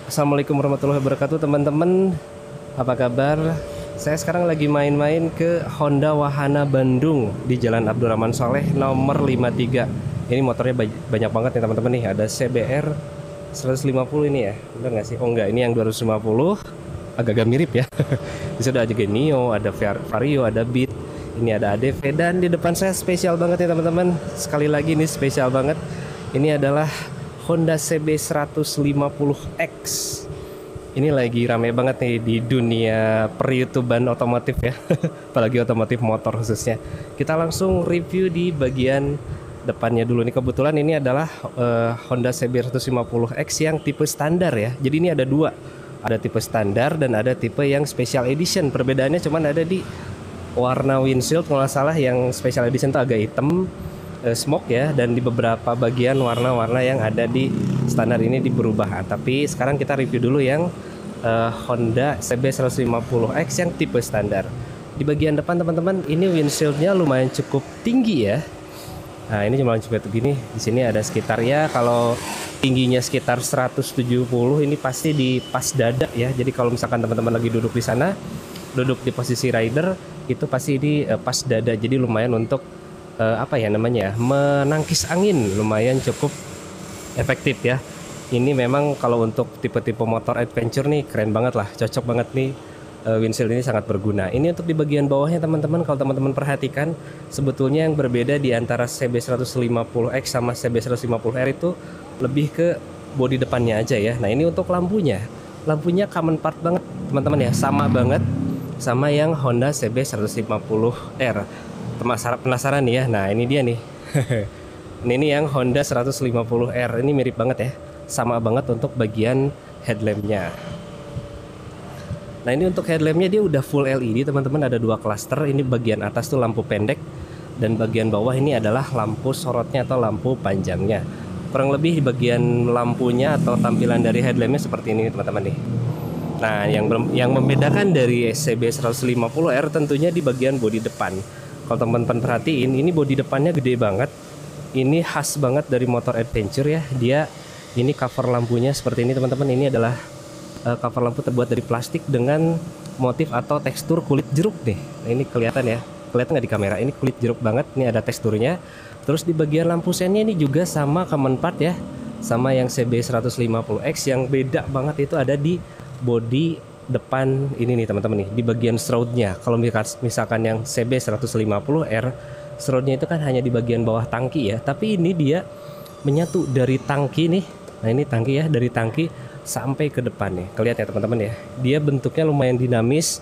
Assalamualaikum warahmatullahi wabarakatuh teman-teman. Apa kabar? Saya sekarang lagi main-main ke Honda Wahana Bandung di Jalan Abdurrahman Saleh nomor 53. Ini motornya banyak banget nih teman-teman nih. Ada CBR 150 ini ya. Bener nggak sih? Oh enggak, ini yang 250. Agak-agak mirip ya. Di sini ada Genio, ada Vario, ada Beat. Ini ada ADV dan di depan saya spesial banget nih teman-teman. Sekali lagi ini spesial banget. Ini adalah Honda CB 150X. Ini lagi rame banget nih di dunia per-YouTubean otomotif ya. Apalagi otomotif motor khususnya. Kita langsung review di bagian depannya dulu nih. Kebetulan ini adalah Honda CB 150X yang tipe standar ya. Jadi ini ada dua. Ada tipe standar dan ada tipe yang special edition. Perbedaannya cuman ada di warna windshield, kalau nggak salah yang special edition itu agak hitam, smoke ya, dan di beberapa bagian warna-warna yang ada di standar ini berubah. Tapi sekarang kita review dulu yang Honda CB 150X yang tipe standar. Di bagian depan teman-teman, ini windshieldnya lumayan cukup tinggi ya. Nah ini cuma cukup begini. Di sini ada sekitar ya, kalau tingginya sekitar 170, ini pasti di pas dada ya. Jadi kalau misalkan teman-teman lagi duduk di sana, duduk di posisi rider, itu pasti di pas dada. Jadi lumayan untuk apa ya namanya, menangkis angin, lumayan cukup efektif ya. Ini memang kalau untuk tipe-tipe motor adventure nih keren banget lah, cocok banget nih. Windshield ini sangat berguna. Ini untuk di bagian bawahnya teman-teman, kalau teman-teman perhatikan sebetulnya yang berbeda di antara CB 150X sama CB 150R itu lebih ke bodi depannya aja ya. Nah ini untuk lampunya common part banget teman-teman ya, sama banget sama yang Honda CB 150R. Penasaran nih ya. Nah ini dia nih. Ini yang Honda 150R, ini mirip banget ya, sama banget untuk bagian headlampnya. Nah ini untuk headlampnya dia udah full LED teman-teman, ada dua klaster. Ini bagian atas tuh lampu pendek dan bagian bawah ini adalah lampu sorotnya atau lampu panjangnya. Kurang lebih di bagian lampunya atau tampilan dari headlampnya seperti ini teman-teman nih. Nah yang membedakan dari CB 150R tentunya di bagian bodi depan. Kalau teman-teman perhatiin, ini bodi depannya gede banget. Ini khas banget dari motor adventure ya. Dia ini cover lampunya seperti ini teman-teman. Ini adalah cover lampu terbuat dari plastik dengan motif atau tekstur kulit jeruk nih. Nah, ini kelihatan ya. Kelihatan nggak di kamera? Ini kulit jeruk banget. Ini ada teksturnya. Terus di bagian lampu sennya ini juga sama common part ya. Sama yang CB 150X, yang beda banget itu ada di bodi depan ini nih teman-teman nih, di bagian shroudnya. Kalau misalkan yang CB 150R, shroudnya itu kan hanya di bagian bawah tangki ya, tapi ini dia menyatu dari tangki nih. Nah ini tangki ya, dari tangki sampai ke depan nih. Kelihatan ya teman-teman ya, dia bentuknya lumayan dinamis,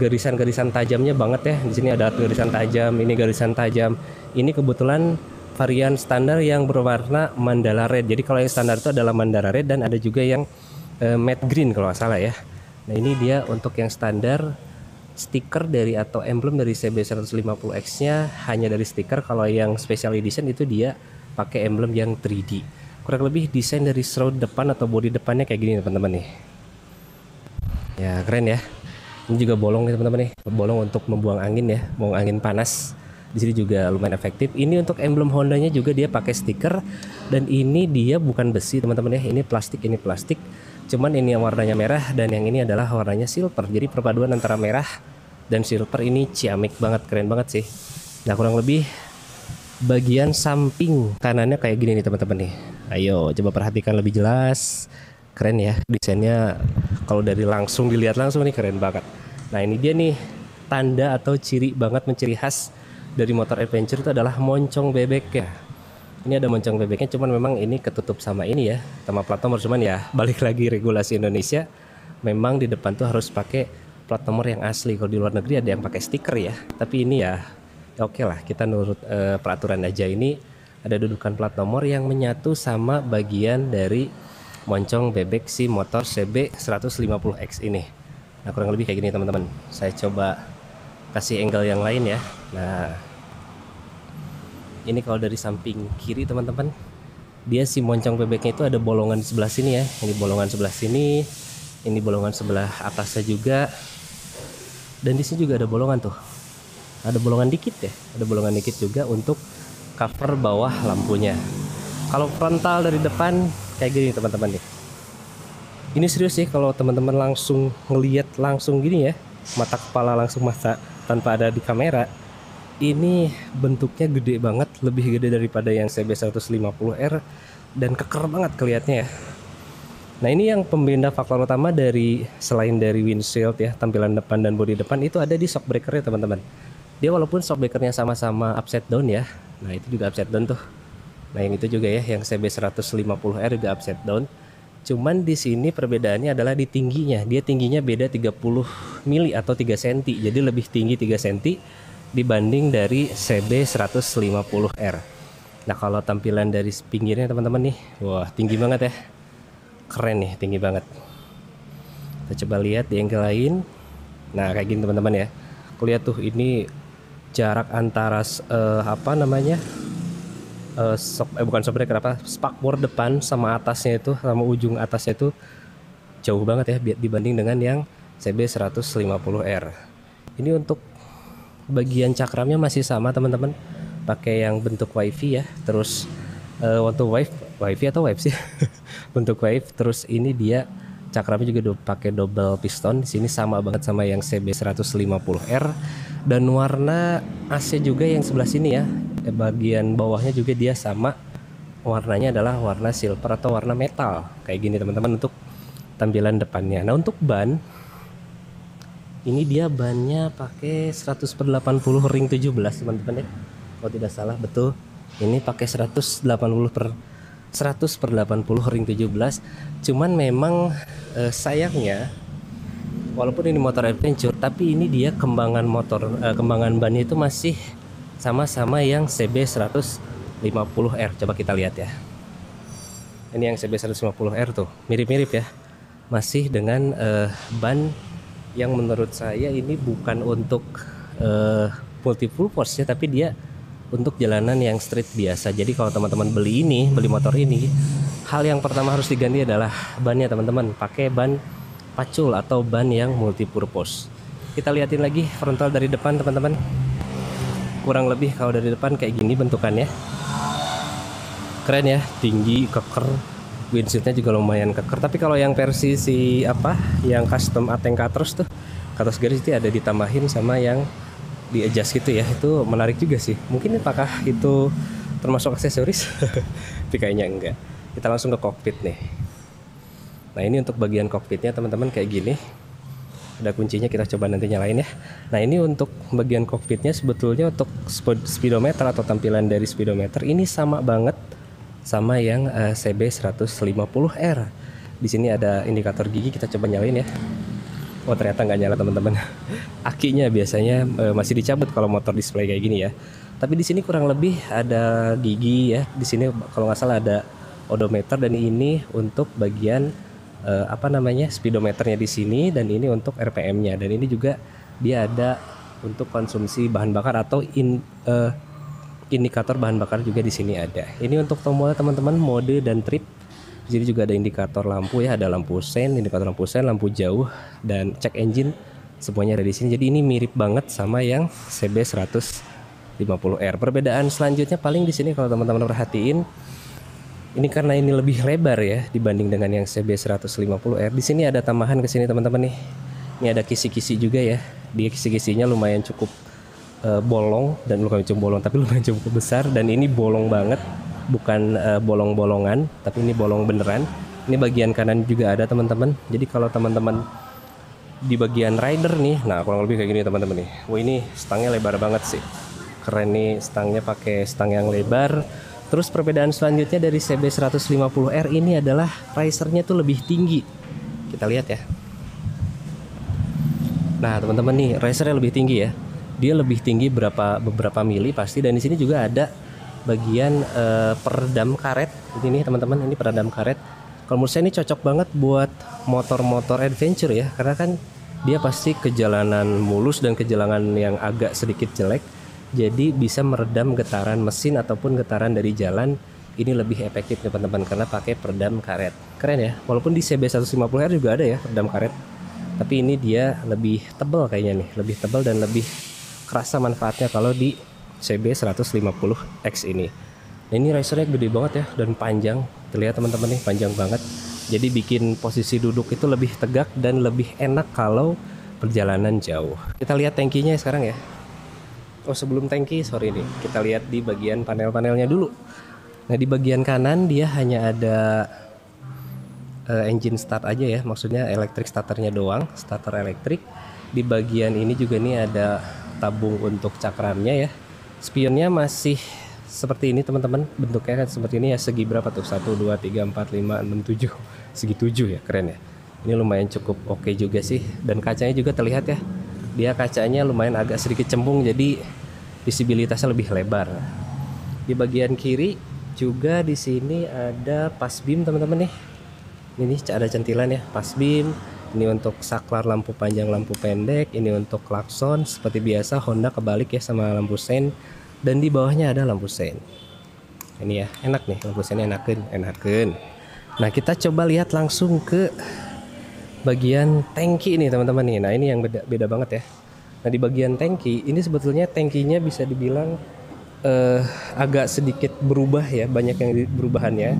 garisan-garisan tajamnya banget ya. Di sini ada garisan tajam, ini garisan tajam. Ini kebetulan varian standar yang berwarna mandala red. Jadi kalau yang standar itu adalah mandala red dan ada juga yang matte green kalau nggak salah ya. Nah ini dia untuk yang standar, stiker dari atau emblem dari CB 150X nya hanya dari stiker. Kalau yang special edition itu dia pakai emblem yang 3D. Kurang lebih desain dari shroud depan atau bodi depannya kayak gini teman-teman nih. Ya keren ya. Ini juga bolong nih teman-teman nih, bolong untuk membuang angin ya, buang angin panas. Di sini juga lumayan efektif. Ini untuk emblem Hondanya juga dia pakai stiker, dan ini dia bukan besi teman-teman ya, ini plastik, ini plastik. Cuman ini yang warnanya merah dan yang ini adalah warnanya silver. Jadi perpaduan antara merah dan silver ini ciamik banget, keren banget sih. Nah kurang lebih bagian samping kanannya kayak gini nih teman-teman nih. Ayo coba perhatikan lebih jelas. Keren ya desainnya, kalau dari langsung dilihat langsung nih keren banget. Nah ini dia nih tanda atau ciri banget, menciri khas dari motor adventure itu adalah moncong bebek ya. Ini ada moncong bebeknya, cuman memang ini ketutup sama ini ya, sama plat nomor. Cuman ya balik lagi regulasi Indonesia, memang di depan tuh harus pakai plat nomor yang asli. Kalau di luar negeri ada yang pakai stiker ya, tapi ini ya oke lah, kita nurut peraturan aja. Ini ada dudukan plat nomor yang menyatu sama bagian dari moncong bebek si motor CB 150X ini. Nah kurang lebih kayak gini teman-teman. Saya coba kasih angle yang lain ya. Nah ini kalau dari samping kiri teman-teman, dia si moncong bebeknya itu ada bolongan di sebelah sini ya. Ini bolongan sebelah sini, ini bolongan sebelah atasnya juga, dan di sini juga ada bolongan tuh. Ada bolongan dikit ya, ada bolongan dikit juga untuk cover bawah lampunya. Kalau frontal dari depan kayak gini teman-teman nih. Ini serius sih kalau teman-teman langsung ngelihat langsung gini ya, mata kepala langsung mata tanpa ada di kamera. Ini bentuknya gede banget, lebih gede daripada yang CB150R dan keker banget kelihatannya ya. Nah ini yang pembeda faktor utama dari selain dari windshield ya, tampilan depan dan bodi depan itu ada di shock breakernya teman-teman. Dia walaupun shock breakernya sama-sama upside down ya, nah itu juga upside down tuh. Nah yang itu juga ya, yang CB150R juga upside down. Cuman di sini perbedaannya adalah di tingginya. Dia tingginya beda 30 mili atau 3 cm. Jadi lebih tinggi 3 cm dibanding dari CB150R. Nah kalau tampilan dari pinggirnya teman-teman nih, wah tinggi banget ya, keren nih, tinggi banget. Kita coba lihat di angle lain. Nah kayak gini teman-teman ya, aku lihat tuh ini jarak antara bukan shockbreaker, spakbor depan sama atasnya itu, sama ujung atasnya itu jauh banget ya dibanding dengan yang CB150R. Ini untuk bagian cakramnya masih sama teman-teman, pakai yang bentuk wifi ya. Terus untuk wifi atau wave sih bentuk wave. Terus ini dia cakramnya juga pakai double piston. Di sini sama banget sama yang CB150R. Dan warna AC juga yang sebelah sini ya, bagian bawahnya juga dia sama, warnanya adalah warna silver atau warna metal kayak gini teman-teman untuk tampilan depannya. Nah untuk ban, ini dia bannya pakai 100/80 ring 17 teman-teman ya, kalau tidak salah, betul. Ini pakai 100/80 ring 17. Cuman memang sayangnya walaupun ini motor adventure, tapi ini dia kembangan bannya itu masih sama-sama yang CB150R. Coba kita lihat ya. Ini yang CB150R tuh mirip-mirip ya, masih dengan ban yang menurut saya ini bukan untuk multi purpose ya, tapi dia untuk jalanan yang street biasa. Jadi kalau teman-teman beli motor ini, hal yang pertama harus diganti adalah bannya teman-teman, pakai ban pacul atau ban yang multi purpose. Kita liatin lagi frontal dari depan teman-teman. Kurang lebih kalau dari depan kayak gini bentukannya, keren ya, tinggi, keker. Windshieldnya juga lumayan keker. Tapi kalau yang versi yang custom Atenka terus tuh, ke atas garis itu ada ditambahin sama yang di adjust gitu ya. Itu menarik juga sih. Mungkin apakah itu termasuk aksesoris? Tapi kayaknya enggak. Kita langsung ke cockpit nih. Nah ini untuk bagian cockpitnya teman-teman kayak gini. Ada kuncinya, kita coba nanti nyalain ya. Nah ini untuk bagian cockpitnya sebetulnya untuk speedometer atau tampilan dari speedometer ini sama banget sama yang CB150R. Di sini ada indikator gigi, kita coba nyalain ya. Oh ternyata nggak nyala teman-teman. Akinya biasanya masih dicabut kalau motor display kayak gini ya. Tapi di sini kurang lebih ada gigi ya. Di sini kalau nggak salah ada odometer, dan ini untuk bagian speedometernya di sini, dan ini untuk RPM-nya, dan ini juga dia ada untuk konsumsi bahan bakar atau indikator bahan bakar juga di sini ada. Ini untuk tombolnya teman-teman, mode dan trip. Di sini juga ada indikator lampu ya, ada lampu sen, indikator lampu sen, lampu jauh, dan cek engine, semuanya ada di sini. Jadi ini mirip banget sama yang CB150R. Perbedaan selanjutnya paling di sini kalau teman-teman perhatiin, ini karena ini lebih lebar ya dibanding dengan yang CB150R. Di sini ada tambahan ke sini teman-teman nih. Ini ada kisi-kisi juga ya. Dia kisi-kisinya lumayan cukup bolong, dan bukan cuma bolong tapi lumayan cukup besar, dan ini bolong banget, bukan bolong-bolongan, tapi ini bolong beneran. Ini bagian kanan juga ada teman-teman. Jadi kalau teman-teman di bagian rider nih, nah kurang lebih kayak gini teman-teman nih. Wah ini stangnya lebar banget sih, keren nih, stangnya pakai stang yang lebar. Terus perbedaan selanjutnya dari CB150R ini adalah risernya tuh lebih tinggi. Kita lihat ya. Nah teman-teman nih, risernya lebih tinggi ya. Dia lebih tinggi beberapa mili pasti. Dan di sini juga ada bagian peredam karet. Ini nih teman-teman, ini peredam karet. Kalau menurut saya ini cocok banget buat motor-motor adventure ya, karena kan dia pasti ke jalanan mulus dan ke jalanan yang agak sedikit jelek. Jadi bisa meredam getaran mesin ataupun getaran dari jalan. Ini lebih efektif teman-teman karena pakai peredam karet. Keren ya. Walaupun di CB150R juga ada ya peredam karet, tapi ini dia lebih tebal kayaknya nih, lebih tebal dan lebih kerasa manfaatnya kalau di CB150X ini. Nah, ini risernya gede banget ya dan panjang. Terlihat teman-teman nih, panjang banget. Jadi bikin posisi duduk itu lebih tegak dan lebih enak kalau perjalanan jauh. Kita lihat tangkinya sekarang ya. Oh sebelum tangki, sorry nih, kita lihat di bagian panel-panelnya dulu. Nah di bagian kanan dia hanya ada engine start aja ya, maksudnya elektrik starternya doang, starter elektrik. Di bagian ini juga nih ada tabung untuk cakramnya ya. Spionnya masih seperti ini teman-teman, bentuknya kan seperti ini ya, segi berapa tuh, 1, 2, 3, 4, 5, 6, 7, segi 7 ya, keren ya. Ini lumayan cukup oke juga sih, dan kacanya juga terlihat ya, dia kacanya lumayan agak sedikit cembung, jadi visibilitasnya lebih lebar. Di bagian kiri juga di sini ada pas beam teman-teman nih. Ini ada centilan ya, pas beam. Ini untuk saklar lampu panjang, lampu pendek. Ini untuk klakson. Seperti biasa Honda kebalik ya sama lampu sein. Dan di bawahnya ada lampu sein. Ini ya, enak nih lampu seinnya, enakeun. Nah kita coba lihat langsung ke bagian tangki ini teman-teman nih. Nah ini yang beda banget ya. Nah di bagian tangki ini sebetulnya tangkinya bisa dibilang agak sedikit berubah ya, banyak yang perubahannya.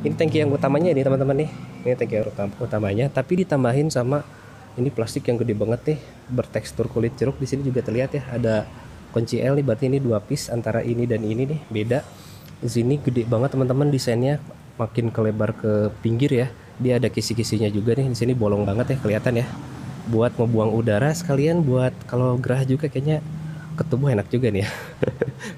Ini tangki yang utamanya ini teman-teman nih. Ini tangki yang utamanya, tapi ditambahin sama ini plastik yang gede banget nih, bertekstur kulit jeruk. Di sini juga terlihat ya, ada kunci L nih, berarti ini 2 piece antara ini dan ini nih, beda. Di sini gede banget teman-teman, desainnya makin kelebar ke pinggir ya. Dia ada kisi-kisinya juga nih. Di sini bolong banget ya, kelihatan ya. Buat ngebuang udara sekalian, buat kalau gerah juga kayaknya ke tubuh enak juga nih ya.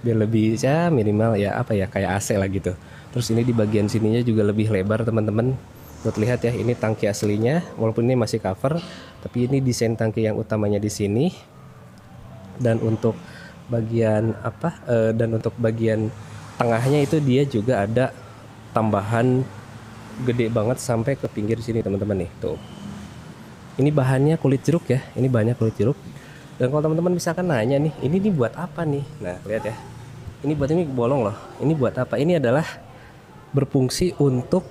Biar lebih ya minimal ya apa ya, kayak AC lah gitu. Terus ini di bagian sininya juga lebih lebar teman-teman. Buat lihat ya, ini tangki aslinya, walaupun ini masih cover, tapi ini desain tangki yang utamanya di sini. Dan untuk bagian bagian tengahnya itu dia juga ada tambahan gede banget sampai ke pinggir sini teman-teman nih. Tuh. Ini bahannya kulit jeruk ya, ini bahannya kulit jeruk. Dan kalau teman-teman misalkan nanya nih, ini buat apa nih? Nah, lihat ya. Ini bolong loh. Ini buat apa? Ini adalah berfungsi untuk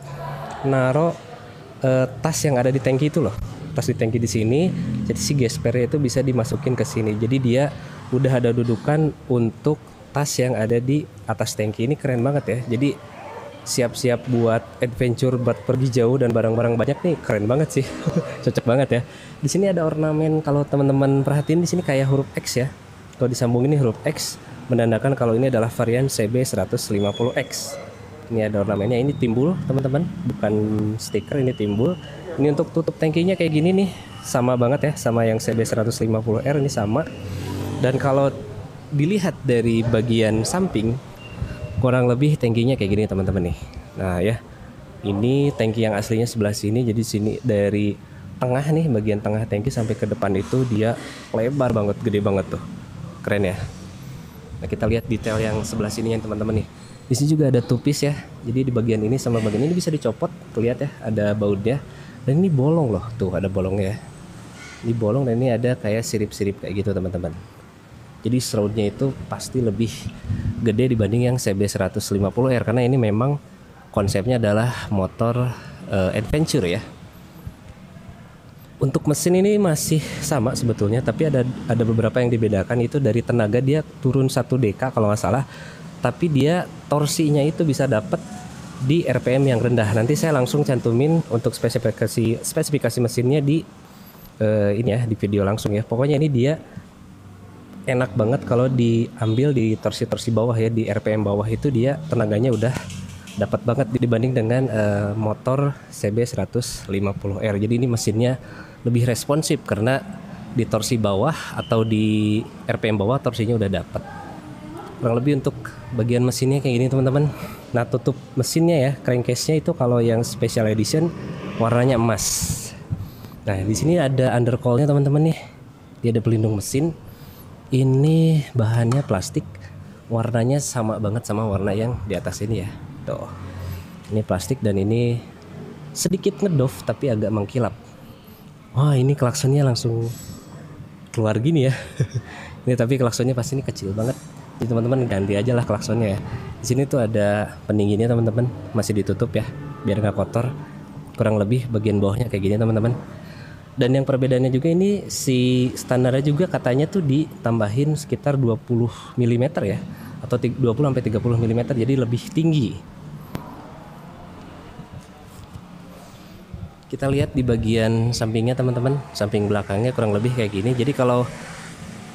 naro tas yang ada di tangki itu loh. Tas di tangki di sini. Jadi si gespernya itu bisa dimasukin ke sini. Jadi dia udah ada dudukan untuk tas yang ada di atas tangki. Ini keren banget ya. Jadi siap-siap buat adventure, buat pergi jauh dan barang-barang banyak nih, keren banget sih. Cocok banget ya. Di sini ada ornamen, kalau teman-teman perhatiin di sini kayak huruf X ya. Kalau disambung ini huruf X menandakan kalau ini adalah varian CB150X. Ini ada ornamennya, ini timbul teman-teman, bukan stiker, ini timbul. Ini untuk tutup tangkinya kayak gini nih, sama banget ya sama yang CB150R, ini sama. Dan kalau dilihat dari bagian samping, kurang lebih tangkinya kayak gini teman-teman nih. Nah ya, ini tangki yang aslinya sebelah sini. Jadi sini dari tengah nih, bagian tengah tangki sampai ke depan itu dia lebar banget, gede banget tuh, keren ya. Nah kita lihat detail yang sebelah sini ya teman-teman nih. Di sini juga ada tupis ya. Jadi di bagian ini sama bagian ini bisa dicopot. Tuh lihat ya, ada bautnya. Dan ini bolong loh, tuh ada bolongnya ya. Ini bolong dan ini ada kayak sirip-sirip kayak gitu teman-teman. Jadi shroudnya itu pasti lebih gede dibanding yang CB150R, karena ini memang konsepnya adalah motor adventure ya. Untuk mesin ini masih sama sebetulnya, tapi ada beberapa yang dibedakan. Itu dari tenaga dia turun 1 dk kalau nggak salah, tapi dia torsinya itu bisa dapat di RPM yang rendah. Nanti saya langsung cantumin untuk spesifikasi mesinnya di ini ya, di video langsung ya. Pokoknya ini dia enak banget kalau diambil di torsi bawah ya, di RPM bawah itu dia tenaganya udah dapat banget dibanding dengan motor CB150R. Jadi ini mesinnya lebih responsif karena di torsi bawah atau di RPM bawah torsinya udah dapat. Kurang lebih untuk bagian mesinnya kayak gini teman-teman. Nah tutup mesinnya ya, crankcase-nya itu kalau yang special edition warnanya emas. Nah di sini ada undercoil-nya teman-teman nih. Dia ada pelindung mesin. Ini bahannya plastik, warnanya sama banget sama warna yang di atas ini ya. Tuh. Ini plastik dan ini sedikit ngedov tapi agak mengkilap. Wah ini klaksonnya langsung keluar gini ya. Ini tapi klaksonnya pasti ini kecil banget. Jadi teman-teman ganti aja lah klaksonnya ya. Di sini tuh ada pendinginnya teman-teman, masih ditutup ya biar nggak kotor. Kurang lebih bagian bawahnya kayak gini teman-teman. Dan yang perbedaannya juga ini si standarnya juga katanya tuh ditambahin sekitar 20 mm ya, atau 20 sampai 30 mm, jadi lebih tinggi. kita lihat di bagian sampingnya teman-teman, samping belakangnya kurang lebih kayak gini. Jadi kalau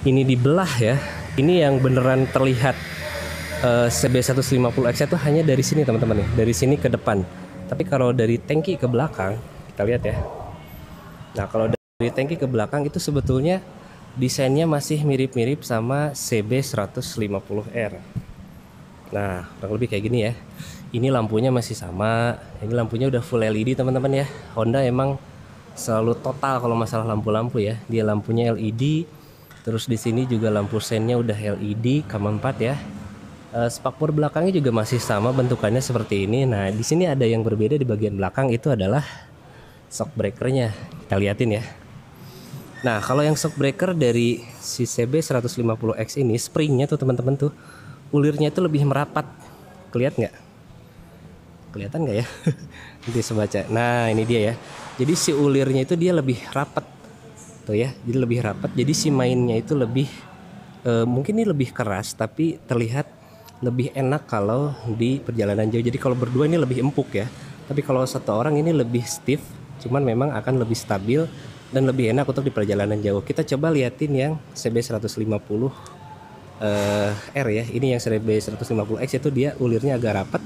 ini dibelah ya, ini yang beneran terlihat CB150X itu hanya dari sini teman-teman nih, dari sini ke depan. Tapi kalau dari tangki ke belakang, kita lihat ya. Nah kalau dari tangki ke belakang itu sebetulnya desainnya masih mirip-mirip sama CB150R. Nah kurang lebih kayak gini ya. Ini lampunya masih sama, ini lampunya udah full LED teman-teman ya. Honda emang selalu total kalau masalah lampu-lampu ya. Dia lampunya LED, terus di sini juga lampu sennya udah LED, kam 4 ya. Spakbor belakangnya juga masih sama bentukannya seperti ini. Nah di sini ada yang berbeda di bagian belakang, itu adalah shock breakernya. Kita liatin ya. Nah kalau yang shock breaker dari si CB150X ini, springnya tuh teman-teman tuh, ulirnya itu lebih merapat. Kelihatan nggak ya? Nanti sebaca. Nah ini dia ya. Jadi si ulirnya itu dia lebih rapat tuh ya. Jadi lebih rapat. Jadi si mainnya itu lebih mungkin ini lebih keras, tapi terlihat lebih enak kalau di perjalanan jauh. Jadi kalau berdua ini lebih empuk ya. Tapi kalau satu orang ini lebih stiff, cuman memang akan lebih stabil dan lebih enak untuk di perjalanan jauh. Kita coba liatin yang CB150 R ya. Ini yang CB150X itu dia ulirnya agak rapat.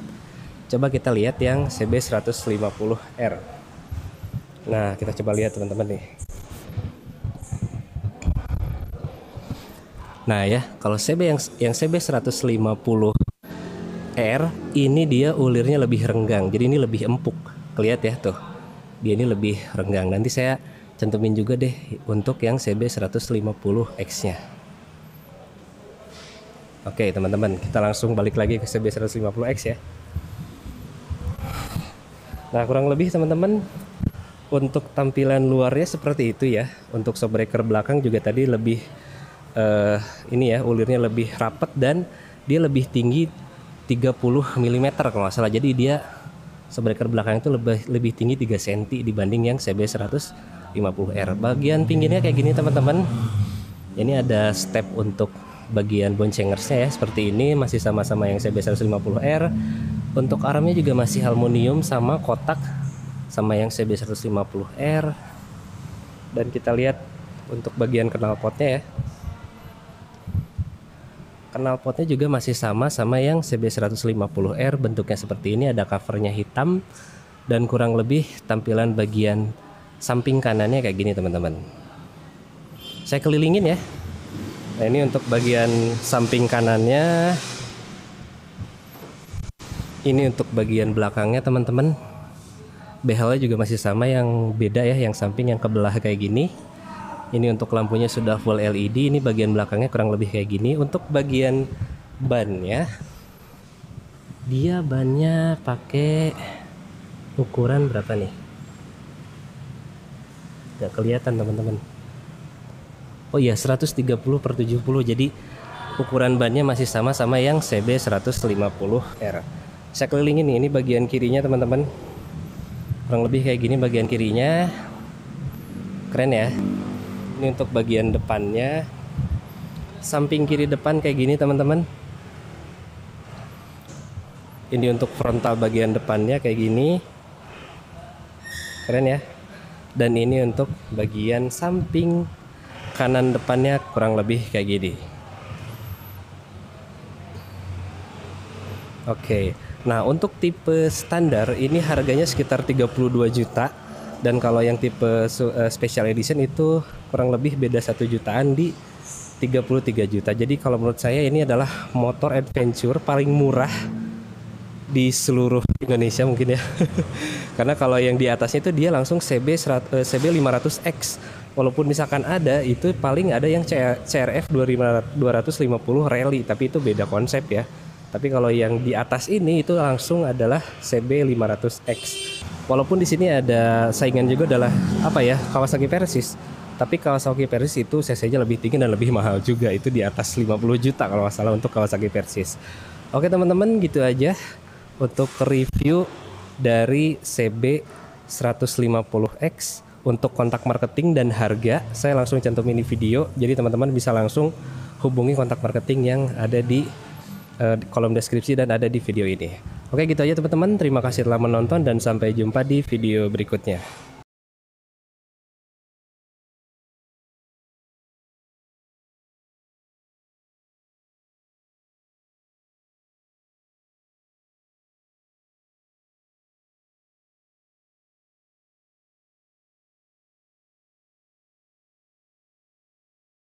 Coba kita lihat yang CB150R. Nah kita coba lihat teman-teman nih. Nah ya, kalau yang CB150R ini dia ulirnya lebih renggang. Jadi ini lebih empuk. Kelihatan ya tuh. Dia ini lebih renggang. Nanti saya cantumin juga deh untuk yang CB150X-nya. Oke, teman-teman, kita langsung balik lagi ke CB150X ya. Nah, kurang lebih teman-teman untuk tampilan luarnya seperti itu ya. Untuk shock breaker belakang juga tadi lebih ini ya, ulirnya lebih rapat dan dia lebih tinggi 30 mm kalau nggak salah. Jadi dia shock breaker belakang itu lebih tinggi 3 cm dibanding yang CB150R. Bagian pinggirnya kayak gini teman-teman. Ini ada step untuk bagian boncengersnya ya, seperti ini, masih sama-sama yang CB150R. Untuk armnya juga masih aluminium sama kotak sama yang CB150R. Dan kita lihat untuk bagian knalpotnya ya. Knalpotnya juga masih sama yang CB150R, bentuknya seperti ini, ada covernya hitam dan kurang lebih tampilan bagian samping kanannya kayak gini teman-teman. Saya kelilingin ya. Nah ini untuk bagian samping kanannya. Ini untuk bagian belakangnya teman-teman. Behelnya juga masih sama, yang beda ya yang samping yang kebelah kayak gini. Ini untuk lampunya sudah full LED. Ini bagian belakangnya kurang lebih kayak gini. Untuk bagian ban ya, dia bannya pakai ukuran berapa nih? Gak kelihatan teman-teman. Oh iya, 130/70. Jadi ukuran bannya masih sama yang CB150R. Saya kelilingin nih, ini bagian kirinya teman-teman. Kurang lebih kayak gini bagian kirinya. Keren ya. Ini untuk bagian depannya, samping kiri depan kayak gini teman-teman. Ini untuk frontal bagian depannya kayak gini, keren ya. Dan ini untuk bagian samping kanan depannya kurang lebih kayak gini. Oke, nah untuk tipe standar ini harganya sekitar 32 juta. Dan kalau yang tipe special edition itu kurang lebih beda 1 jutaan di 33 juta. Jadi kalau menurut saya ini adalah motor adventure paling murah di seluruh Indonesia mungkin ya. Karena kalau yang di atasnya itu dia langsung CB500X. Walaupun misalkan ada, itu paling ada yang CRF 250 rally, tapi itu beda konsep ya. Tapi kalau yang di atas ini itu langsung adalah CB500X. Walaupun di sini ada saingan juga adalah apa ya, Kawasaki Versys. Tapi Kawasaki Versys itu cc-nya lebih tinggi dan lebih mahal juga. Itu di atas 50 juta kalau nggak salah untuk Kawasaki Versys. Oke teman-teman, gitu aja untuk review dari CB150X. Untuk kontak marketing dan harga saya langsung cantumin di video. Jadi teman-teman bisa langsung hubungi kontak marketing yang ada di kolom deskripsi dan ada di video ini. Oke gitu aja teman-teman, terima kasih telah menonton dan sampai jumpa di video berikutnya.